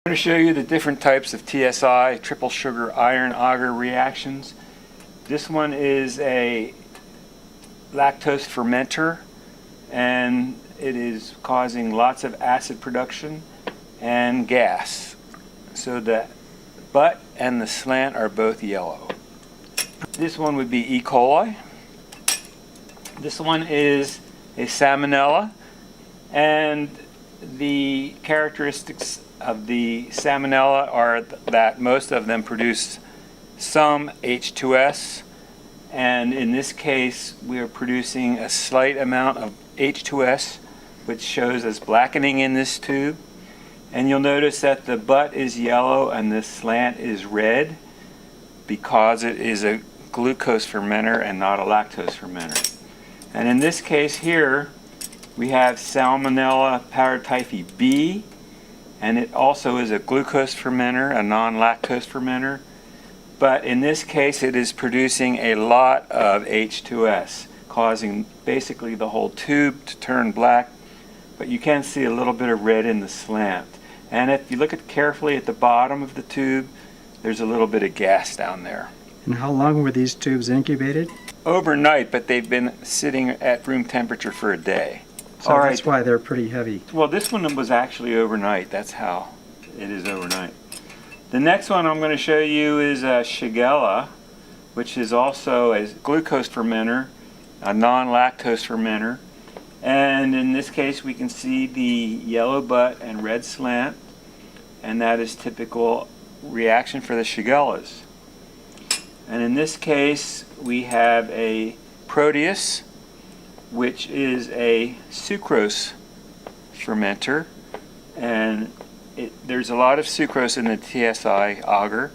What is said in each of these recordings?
I'm going to show you the different types of TSI, triple sugar iron agar reactions. This one is a lactose fermenter, and it is causing lots of acid production and gas. So the butt and the slant are both yellow. This one would be E. coli. This one is a salmonella, and the characteristics of the salmonella are that most of them produce some H2S, and in this case we are producing a slight amount of H2S, which shows as blackening in this tube. And you'll notice that the butt is yellow and the slant is red because it is a glucose fermenter and not a lactose fermenter. And in this case here we have Salmonella paratyphi B, and it also is a glucose fermenter, a non-lactose fermenter. But in this case it is producing a lot of H2S, causing basically the whole tube to turn black, but you can see a little bit of red in the slant. And if you look carefully at the bottom of the tube, there's a little bit of gas down there. And how long were these tubes incubated? Overnight, but they've been sitting at room temperature for a day. So that's why they're pretty heavy. Well, this one was actually overnight. That's how it is overnight. The next one I'm going to show you is Shigella, which is also a glucose fermenter, a non-lactose fermenter. And in this case we can see the yellow butt and red slant, and that is typical reaction for the Shigellas. And in this case we have a Proteus, which is a sucrose fermenter, and there's a lot of sucrose in the TSI agar,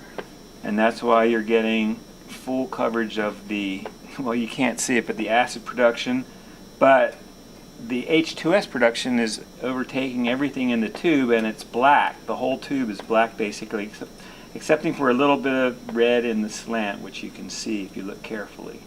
and that's why you're getting full coverage of the, well, you can't see it, but the acid production. But the H2S production is overtaking everything in the tube, and it's black. The whole tube is black basically, excepting for a little bit of red in the slant, which you can see if you look carefully.